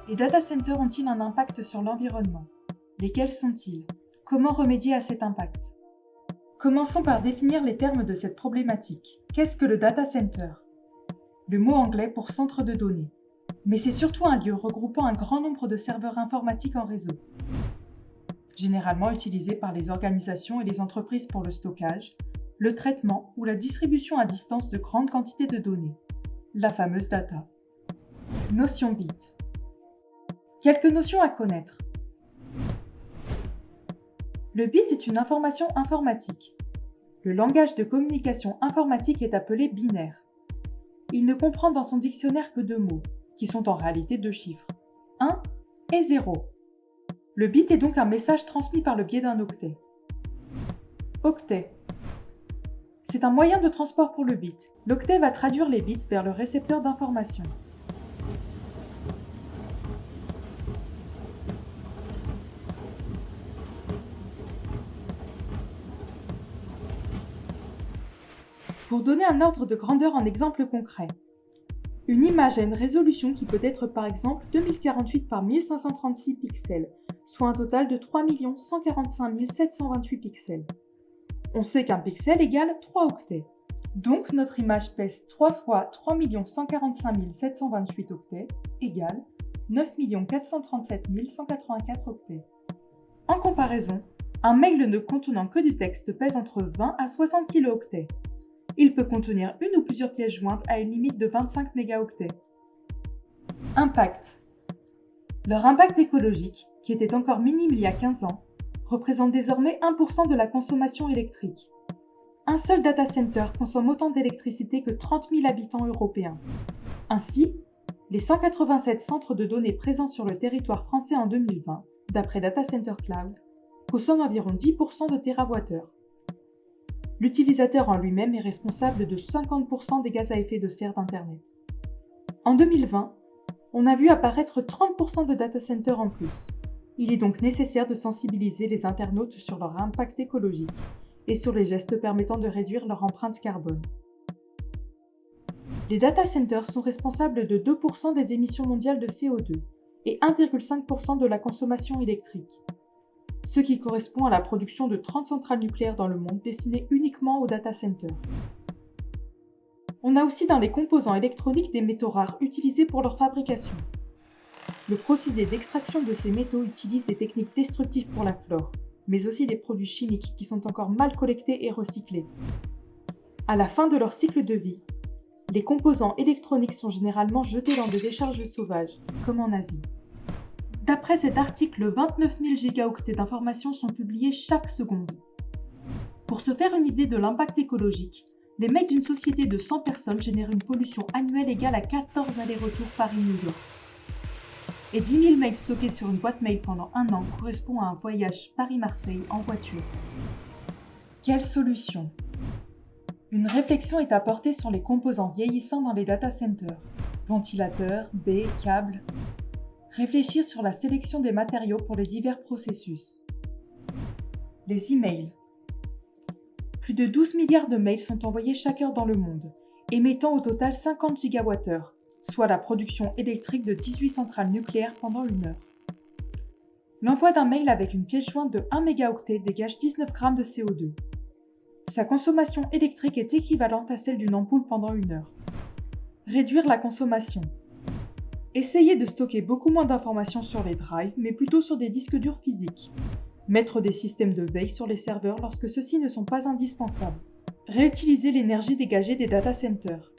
Les data centers ont-ils un impact sur l'environnement? Lesquels sont-ils? Comment remédier à cet impact? Commençons par définir les termes de cette problématique. Qu'est-ce que le data center? Le mot anglais pour centre de données. Mais c'est surtout un lieu regroupant un grand nombre de serveurs informatiques en réseau. Généralement utilisé par les organisations et les entreprises pour le stockage, le traitement ou la distribution à distance de grandes quantités de données. La fameuse data. Notion bit. Quelques notions à connaître. Le bit est une information informatique. Le langage de communication informatique est appelé binaire. Il ne comprend dans son dictionnaire que 2 mots, qui sont en réalité 2 chiffres, 1 et 0. Le bit est donc un message transmis par le biais d'un octet. Octet. C'est un moyen de transport pour le bit. L'octet va traduire les bits vers le récepteur d'information. Pour donner un ordre de grandeur en exemple concret, une image a une résolution qui peut être par exemple 2048 par 1536 pixels, soit un total de 3 145 728 pixels. On sait qu'un pixel égale 3 octets. Donc notre image pèse 3 fois 3 145 728 octets égale 9 437 184 octets. En comparaison, un mail ne contenant que du texte pèse entre 20 à 60 kilooctets. Il peut contenir une ou plusieurs pièces jointes à une limite de 25 mégaoctets. Impact. Leur impact écologique, qui était encore minime il y a 15 ans, représente désormais 1% de la consommation électrique. Un seul data center consomme autant d'électricité que 30 000 habitants européens. Ainsi, les 187 centres de données présents sur le territoire français en 2020, d'après Data Center Cloud, consomment environ 10% de térawattheure. L'utilisateur en lui-même est responsable de 50% des gaz à effet de serre d'Internet. En 2020, on a vu apparaître 30% de data centers en plus. Il est donc nécessaire de sensibiliser les internautes sur leur impact écologique et sur les gestes permettant de réduire leur empreinte carbone. Les data centers sont responsables de 2% des émissions mondiales de CO2 et 1,5% de la consommation électrique, ce qui correspond à la production de 30 centrales nucléaires dans le monde destinées uniquement aux data centers. On a aussi dans les composants électroniques des métaux rares utilisés pour leur fabrication. Le procédé d'extraction de ces métaux utilise des techniques destructives pour la flore, mais aussi des produits chimiques qui sont encore mal collectés et recyclés. À la fin de leur cycle de vie, les composants électroniques sont généralement jetés dans des décharges sauvages, comme en Asie. D'après cet article, 29 000 gigaoctets d'informations sont publiées chaque seconde. Pour se faire une idée de l'impact écologique, les mails d'une société de 100 personnes génèrent une pollution annuelle égale à 14 allers-retours Paris-New York. Et 10 000 mails stockés sur une boîte mail pendant 1 an correspond à un voyage Paris-Marseille en voiture. Quelle solution? Une réflexion est apportée sur les composants vieillissants dans les data centers, ventilateurs, baies, câbles. Réfléchir sur la sélection des matériaux pour les divers processus. Les emails. Plus de 12 milliards de mails sont envoyés chaque heure dans le monde, émettant au total 50 gigawattheures, soit la production électrique de 18 centrales nucléaires pendant 1 heure. L'envoi d'un mail avec une pièce jointe de 1 mégaoctet dégage 19 grammes de CO2. Sa consommation électrique est équivalente à celle d'une ampoule pendant 1 heure. Réduire la consommation. Essayez de stocker beaucoup moins d'informations sur les drives, mais plutôt sur des disques durs physiques. Mettre des systèmes de veille sur les serveurs lorsque ceux-ci ne sont pas indispensables. Réutiliser l'énergie dégagée des data centers.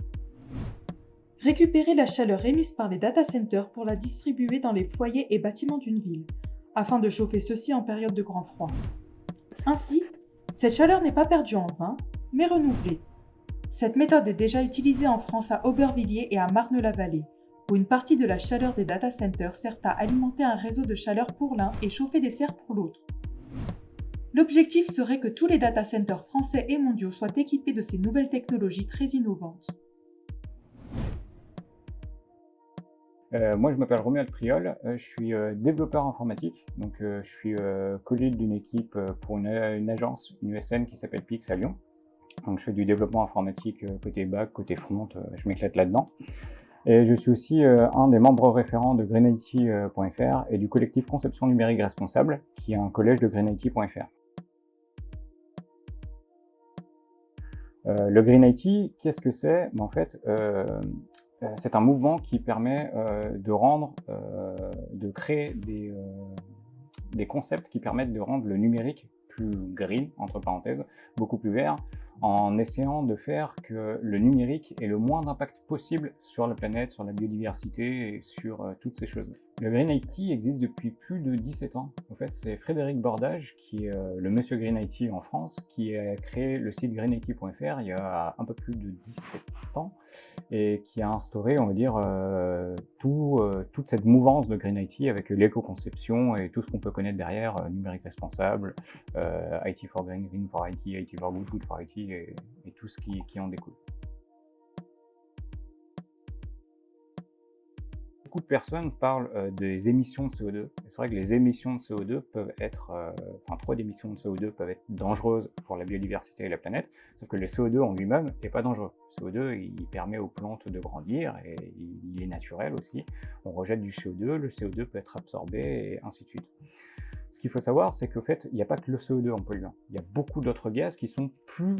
Récupérer la chaleur émise par les data centers pour la distribuer dans les foyers et bâtiments d'une ville, afin de chauffer ceux-ci en période de grand froid. Ainsi, cette chaleur n'est pas perdue en vain, mais renouvelée. Cette méthode est déjà utilisée en France à Aubervilliers et à Marne-la-Vallée, où une partie de la chaleur des data centers sert à alimenter un réseau de chaleur pour l'un et chauffer des serres pour l'autre. L'objectif serait que tous les data centers français et mondiaux soient équipés de ces nouvelles technologies très innovantes. Moi, je m'appelle Romuald Priol, je suis développeur informatique, donc je suis co-lead d'une équipe pour une agence, une USN qui s'appelle PX à Lyon. Donc je fais du développement informatique côté back, côté front, je m'éclate là-dedans. Et je suis aussi un des membres référents de greenIT.fr et du collectif Conception numérique responsable, qui est un collège de greenIT.fr. Le Green IT, qu'est-ce que c'est? En fait, c'est un mouvement qui permet de créer des concepts qui permettent de rendre le numérique plus green, entre parenthèses, beaucoup plus vert, en essayant de faire que le numérique ait le moins d'impact possible sur la planète, sur la biodiversité et sur toutes ces choses-là. Le Green IT existe depuis plus de 17 ans. En fait, c'est Frédéric Bordage, qui est le monsieur Green IT en France, qui a créé le site greenIT.fr il y a un peu plus de 17 ans et qui a instauré, on va dire, toute cette mouvance de Green IT avec l'éco-conception et tout ce qu'on peut connaître derrière, numérique responsable, IT for Green, Green for IT, IT for Good, Good for IT et tout ce qui en découle. Beaucoup de personnes parlent des émissions de CO2. C'est vrai que les émissions de CO2 peuvent être, trop d'émissions de CO2 peuvent être dangereuses pour la biodiversité et la planète, sauf que le CO2 en lui-même n'est pas dangereux. Le CO2, il permet aux plantes de grandir et il est naturel aussi. On rejette du CO2, le CO2 peut être absorbé et ainsi de suite. Ce qu'il faut savoir, c'est qu'en fait, il n'y a pas que le CO2 en polluant. Il y a beaucoup d'autres gaz qui sont plus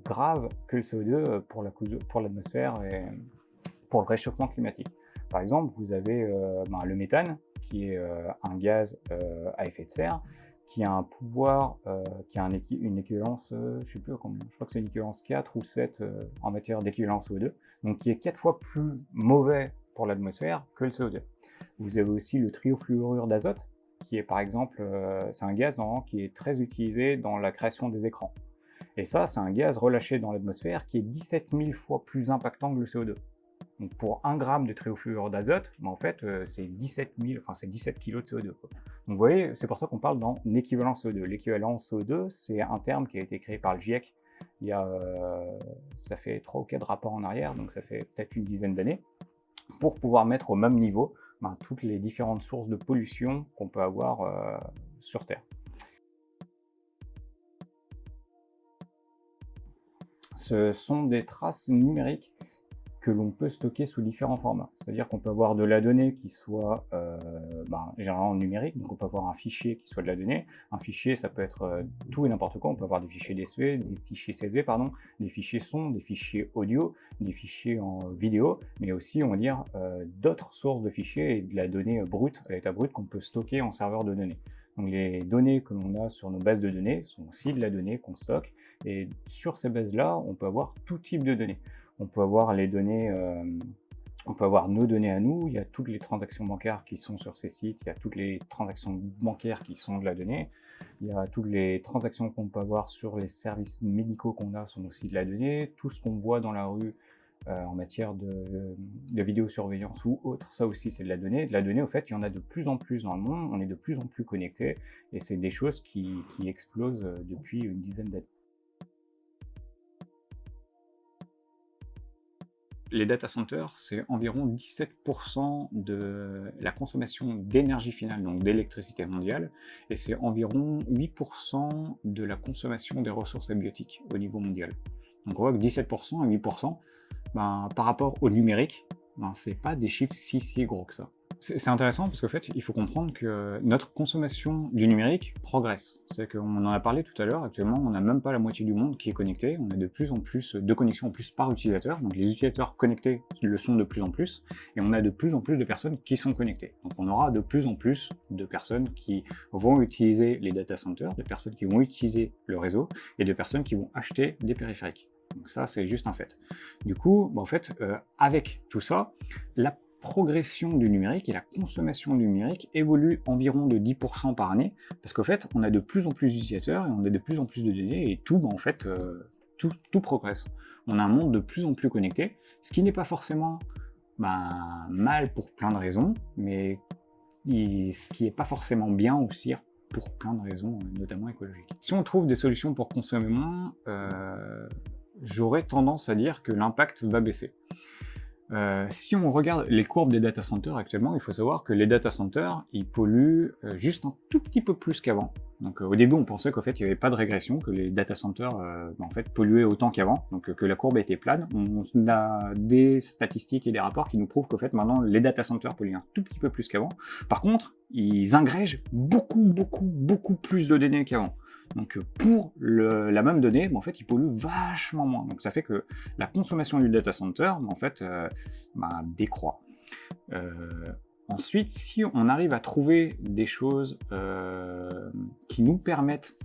graves que le CO2 pour l'atmosphère et pour le réchauffement climatique. Par exemple, vous avez le méthane, qui est un gaz à effet de serre, qui a un pouvoir, qui a une équivalence, je ne sais plus combien, je crois que c'est une équivalence 4 ou 7 en matière d'équivalence CO2, donc qui est 4 fois plus mauvais pour l'atmosphère que le CO2. Vous avez aussi le triofluorure d'azote, qui est par exemple, c'est un gaz qui est très utilisé dans la création des écrans. Et ça, c'est un gaz relâché dans l'atmosphère qui est 17 000 fois plus impactant que le CO2. Donc pour 1 gramme de triofluorure d'azote, en fait, c'est 17 kg de CO2. Quoi. Donc vous voyez, c'est pour ça qu'on parle dans équivalence CO2. L'équivalence CO2, c'est un terme qui a été créé par le GIEC il y a, ça fait 3 ou 4 rapports en arrière, donc ça fait peut-être une dizaine d'années, pour pouvoir mettre au même niveau toutes les différentes sources de pollution qu'on peut avoir sur Terre. Ce sont des traces numériques que l'on peut stocker sous différents formats. C'est-à-dire qu'on peut avoir de la donnée qui soit généralement numérique, donc on peut avoir un fichier qui soit de la donnée. Un fichier, ça peut être tout et n'importe quoi. On peut avoir des fichiers DSV, des fichiers CSV, des fichiers son, des fichiers audio, des fichiers en vidéo, mais aussi, on va dire, d'autres sources de fichiers et de la donnée brute, à l'état brut, qu'on peut stocker en serveur de données. Donc les données que l'on a sur nos bases de données sont aussi de la donnée qu'on stocke, et sur ces bases-là, on peut avoir tout type de données. On peut avoir les données, on peut avoir nos données à nous, il y a toutes les transactions bancaires qui sont sur ces sites, il y a toutes les transactions bancaires qui sont de la donnée, il y a toutes les transactions qu'on peut avoir sur les services médicaux qu'on a sont aussi de la donnée, tout ce qu'on voit dans la rue en matière de vidéosurveillance ou autre, ça aussi c'est de la donnée. De la donnée, au fait, il y en a de plus en plus dans le monde, on est de plus en plus connectés, et c'est des choses qui explosent depuis une dizaine d'années. Les data centers, c'est environ 17% de la consommation d'énergie finale, donc d'électricité mondiale, et c'est environ 8% de la consommation des ressources abiotiques au niveau mondial. Donc on voit que 17% et 8%, par rapport au numérique, c'est pas des chiffres si gros que ça. C'est intéressant parce qu'en fait, il faut comprendre que notre consommation du numérique progresse. C'est qu'on en a parlé tout à l'heure, actuellement, on n'a même pas la moitié du monde qui est connecté. On a de plus en plus de connexions en plus par utilisateur. Donc les utilisateurs connectés le sont de plus en plus. Et on a de plus en plus de personnes qui sont connectées. Donc on aura de plus en plus de personnes qui vont utiliser les data centers, de personnes qui vont utiliser le réseau et de personnes qui vont acheter des périphériques. Donc ça, c'est juste un fait. Du coup, en fait, avec tout ça, la progression du numérique et la consommation du numérique évolue environ de 10% par année, parce qu'en fait, on a de plus en plus d'utilisateurs et on a de plus en plus de données, et tout, en fait, tout progresse. On a un monde de plus en plus connecté, ce qui n'est pas forcément mal pour plein de raisons, mais ce qui n'est pas forcément bien aussi pour plein de raisons, notamment écologiques. Si on trouve des solutions pour consommer moins, j'aurais tendance à dire que l'impact va baisser. Si on regarde les courbes des data centers actuellement, il faut savoir que les data centers, ils polluent juste un tout petit peu plus qu'avant. Donc au début, on pensait qu'en fait, il n'y avait pas de régression, que les data centers en fait, polluaient autant qu'avant, donc que la courbe était plane. On a des statistiques et des rapports qui nous prouvent qu'en fait, maintenant, les data centers polluent un tout petit peu plus qu'avant. Par contre, ils agrègent beaucoup plus de données qu'avant. Donc pour la même donnée, en fait, il pollue vachement moins. Donc ça fait que la consommation du data center, en fait, décroît. Ensuite, si on arrive à trouver des choses qui nous permettent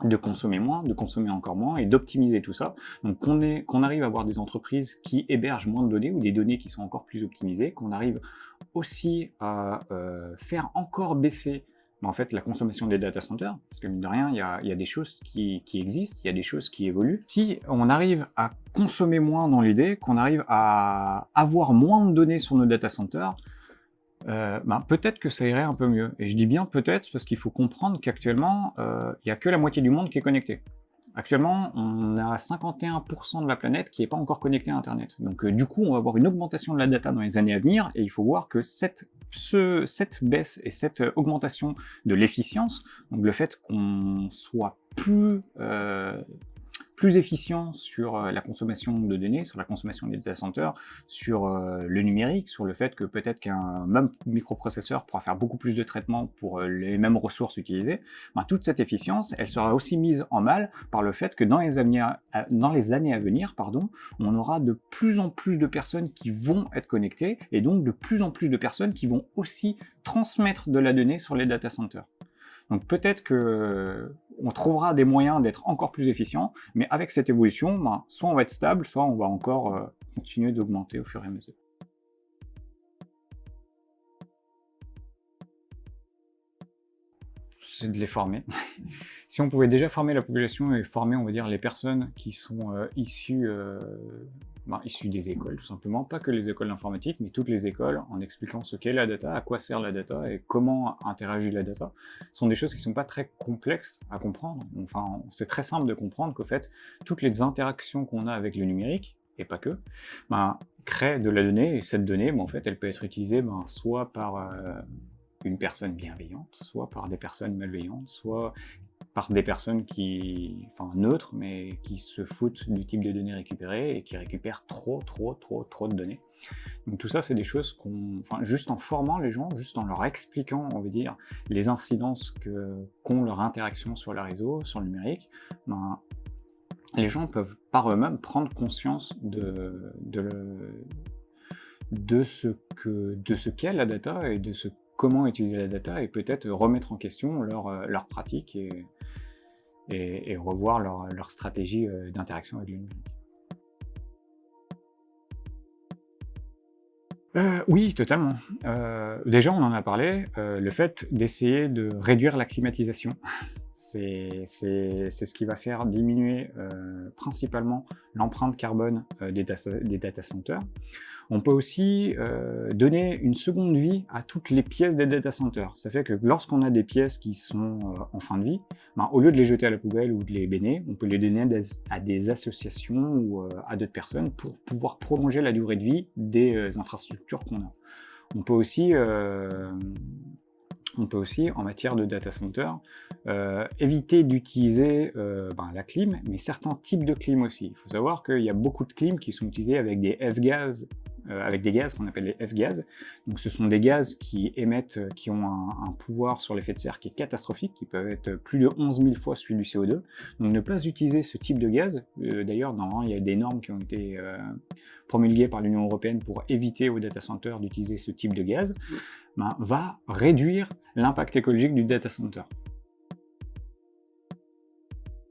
de consommer moins, de consommer encore moins et d'optimiser tout ça. Donc qu'on arrive à avoir des entreprises qui hébergent moins de données ou des données qui sont encore plus optimisées, qu'on arrive aussi à faire encore baisser en fait la consommation des data centers, parce que mine de rien, il y a des choses qui existent, il y a des choses qui évoluent. Si on arrive à consommer moins dans l'idée, qu'on arrive à avoir moins de données sur nos data centers, peut-être que ça irait un peu mieux. Et je dis bien peut-être parce qu'il faut comprendre qu'actuellement, il n'y a que la moitié du monde qui est connecté. Actuellement, on a 51% de la planète qui n'est pas encore connectée à Internet. Donc du coup, on va avoir une augmentation de la data dans les années à venir, et il faut voir que cette baisse et cette augmentation de l'efficience, donc le fait qu'on soit plus efficient sur la consommation de données, sur la consommation des data centers, sur le numérique, sur le fait que peut-être qu'un même microprocesseur pourra faire beaucoup plus de traitements pour les mêmes ressources utilisées, toute cette efficience, elle sera aussi mise en mal par le fait que dans les années à venir, on aura de plus en plus de personnes qui vont être connectées, et donc de plus en plus de personnes qui vont aussi transmettre de la donnée sur les data centers. Donc peut-être qu'on trouvera des moyens d'être encore plus efficient, mais avec cette évolution, soit on va être stable, soit on va encore continuer d'augmenter au fur et à mesure. C'est de les former. Si on pouvait déjà former la population et former, on va dire, les personnes qui sont issues des écoles, tout simplement, pas que les écoles d'informatique, mais toutes les écoles, en expliquant ce qu'est la data, à quoi sert la data et comment interagit la data, sont des choses qui ne sont pas très complexes à comprendre. Enfin, c'est très simple de comprendre qu'au fait, toutes les interactions qu'on a avec le numérique, et pas que, créent de la donnée, et cette donnée, en fait, elle peut être utilisée soit par une personne bienveillante, soit par des personnes malveillantes, soit par des personnes neutres, mais qui se foutent du type de données récupérées et qui récupèrent trop de données. Donc tout ça, c'est des choses juste en formant les gens, juste en leur expliquant, on va dire, les incidences qu'ont leur interaction sur le réseau, sur le numérique, les gens peuvent par eux-mêmes prendre conscience de ce qu'est la data et de comment utiliser la data, et peut-être remettre en question leur pratique et revoir leur stratégie d'interaction avec le numérique. Oui, totalement. Déjà, on en a parlé, le fait d'essayer de réduire la climatisation. C'est ce qui va faire diminuer principalement l'empreinte carbone des data centers. On peut aussi donner une seconde vie à toutes les pièces des data centers. Ça fait que lorsqu'on a des pièces qui sont en fin de vie, au lieu de les jeter à la poubelle ou de les bénir, on peut les donner à des associations ou à d'autres personnes pour pouvoir prolonger la durée de vie des infrastructures qu'on a. On peut aussi, en matière de data center, éviter d'utiliser la clim, mais certains types de clim aussi. Il faut savoir qu'il y a beaucoup de clim qui sont utilisés avec des F-gaz, avec des gaz qu'on appelle les F-gaz. Donc ce sont des gaz qui émettent, qui ont un pouvoir sur l'effet de serre qui est catastrophique, qui peuvent être plus de 11 000 fois celui du CO2. Donc ne pas utiliser ce type de gaz, d'ailleurs il y a des normes qui ont été promulguées par l'Union européenne pour éviter aux data centers d'utiliser ce type de gaz, va réduire l'impact écologique du data center.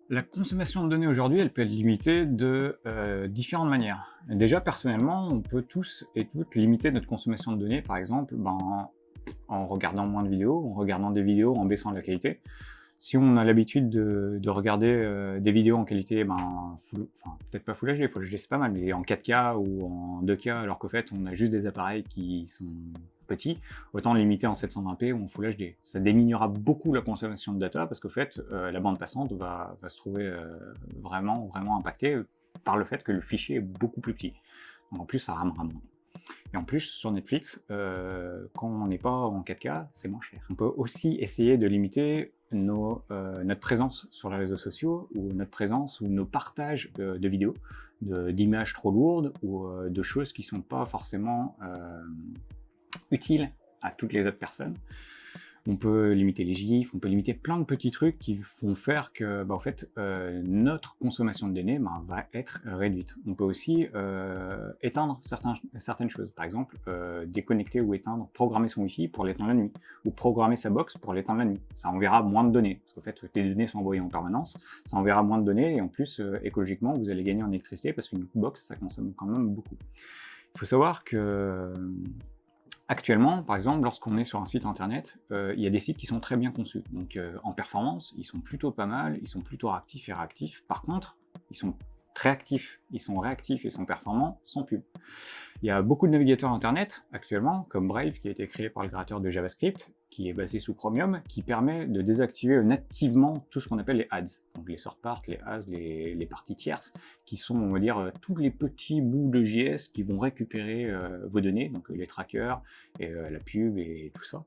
La consommation de données aujourd'hui, elle peut être limitée de différentes manières. Déjà, personnellement, on peut tous et toutes limiter notre consommation de données, par exemple, en regardant moins de vidéos, en regardant des vidéos en baissant la qualité. Si on a l'habitude de regarder des vidéos en qualité, peut-être pas Full HD, Full HD c'est pas mal, mais en 4K ou en 2K, alors qu'au fait, on a juste des appareils qui sont petits, autant limiter en 720p ou en Full HD. Ça diminuera beaucoup la consommation de data parce qu'au fait, la bande passante va se trouver vraiment impactée par le fait que le fichier est beaucoup plus petit. Donc, en plus, ça ramera moins. Et en plus, sur Netflix, quand on n'est pas en 4K, c'est moins cher. On peut aussi essayer de limiter notre présence sur les réseaux sociaux, ou notre présence ou nos partages de vidéos, d'images trop lourdes, ou de choses qui ne sont pas forcément utiles à toutes les autres personnes. On peut limiter les gifs, on peut limiter plein de petits trucs qui vont faire que en fait, notre consommation de données va être réduite. On peut aussi éteindre certaines choses. Par exemple, déconnecter ou éteindre, programmer son Wi-Fi pour l'éteindre la nuit, ou programmer sa box pour l'éteindre la nuit. Ça enverra moins de données, parce qu'en fait, tes données sont envoyées en permanence, ça enverra moins de données, et en plus, écologiquement, vous allez gagner en électricité, parce qu'une box, ça consomme quand même beaucoup. Il faut savoir que actuellement, par exemple, lorsqu'on est sur un site internet, il y a des sites qui sont très bien conçus. Donc en performance, ils sont plutôt pas mal, ils sont plutôt actifs et réactifs. Par contre, ils sont très actifs, ils sont réactifs et sont performants sans pub. Il y a beaucoup de navigateurs internet actuellement, comme Brave, qui a été créé par le créateur de JavaScript, qui est basé sous Chromium, qui permet de désactiver nativement tout ce qu'on appelle les ads. Donc les sort parts, les ads, les parties tierces, qui sont, on va dire, tous les petits bouts de JS qui vont récupérer vos données, donc les trackers, et la pub et tout ça.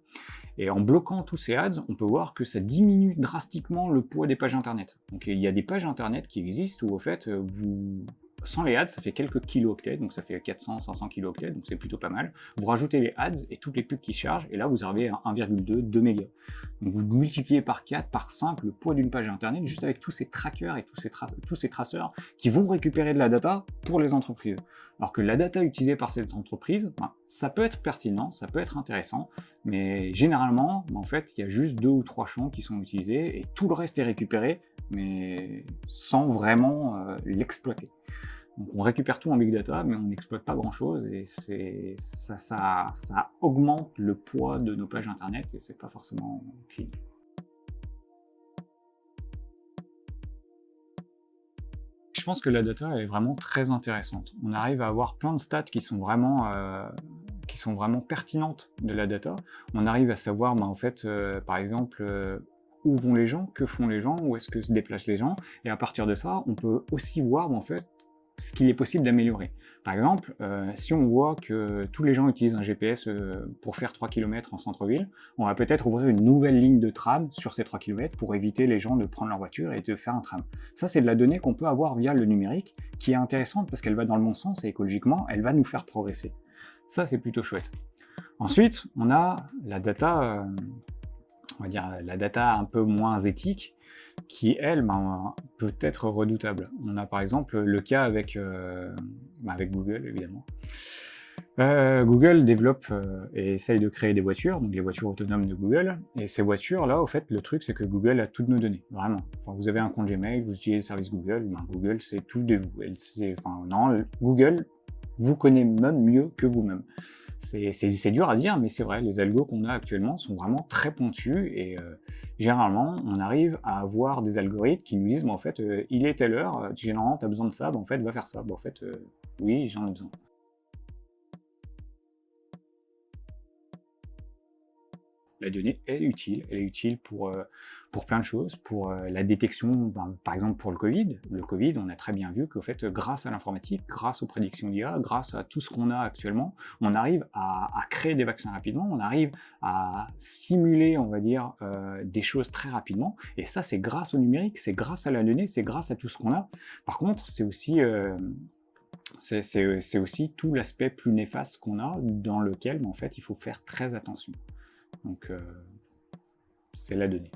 Et en bloquant tous ces ads, on peut voir que ça diminue drastiquement le poids des pages internet. Donc il y a des pages internet qui existent où, au fait, sans les ads, ça fait quelques kilooctets, donc ça fait 400, 500 kilooctets, donc c'est plutôt pas mal. Vous rajoutez les ads et toutes les pubs qui chargent, et là vous arrivez à 1,2, 2 mégas. Donc vous multipliez par 4, par 5 le poids d'une page internet, juste avec tous ces trackers et tous ces traceurs qui vont récupérer de la data pour les entreprises. Alors que la data utilisée par cette entreprise, ça peut être pertinent, ça peut être intéressant, mais généralement, en fait, il y a juste 2 ou 3 champs qui sont utilisés, et tout le reste est récupéré, mais sans vraiment l'exploiter. Donc on récupère tout en big data, mais on n'exploite pas grand chose, et ça augmente le poids de nos pages internet, et c'est pas forcément clean. Je pense que la data est vraiment très intéressante. On arrive à avoir plein de stats qui sont vraiment pertinentes de la data. On arrive à savoir, en fait, par exemple, où vont les gens, que font les gens, où est-ce que se déplacent les gens, et à partir de ça, on peut aussi voir, en fait, ce qu'il est possible d'améliorer. Par exemple, si on voit que tous les gens utilisent un GPS pour faire 3 km en centre-ville, on va peut-être ouvrir une nouvelle ligne de tram sur ces 3 km pour éviter les gens de prendre leur voiture et de faire un tram. Ça, c'est de la donnée qu'on peut avoir via le numérique, qui est intéressante parce qu'elle va dans le bon sens, et écologiquement, elle va nous faire progresser. Ça, c'est plutôt chouette. Ensuite, on a la data, on va dire la data un peu moins éthique, qui, elle, peut être redoutable. On a par exemple le cas avec Google, évidemment. Google développe et essaye de créer des voitures, donc les voitures autonomes de Google, et ces voitures-là, au fait, le truc, c'est que Google a toutes nos données, vraiment. Enfin, vous avez un compte Gmail, vous utilisez le service Google, Google, c'est tout de vous. Google vous connaît même mieux que vous-même. C'est dur à dire, mais c'est vrai, les algos qu'on a actuellement sont vraiment très pointus, et généralement, on arrive à avoir des algorithmes qui nous disent, en fait, il est telle heure, généralement, tu as besoin de ça, en fait, va faire ça. En fait, oui, j'en ai besoin. La donnée est utile, elle est utile pour plein de choses, pour la détection, par exemple pour le Covid. Le Covid, on a très bien vu qu'au fait, grâce à l'informatique, grâce aux prédictions d'IA, grâce à tout ce qu'on a actuellement, on arrive à créer des vaccins rapidement, on arrive à simuler, on va dire, des choses très rapidement, et ça, c'est grâce au numérique, c'est grâce à la donnée, c'est grâce à tout ce qu'on a. Par contre, c'est aussi tout l'aspect plus néfaste qu'on a, dans lequel, en fait, il faut faire très attention. Donc, c'est la donnée.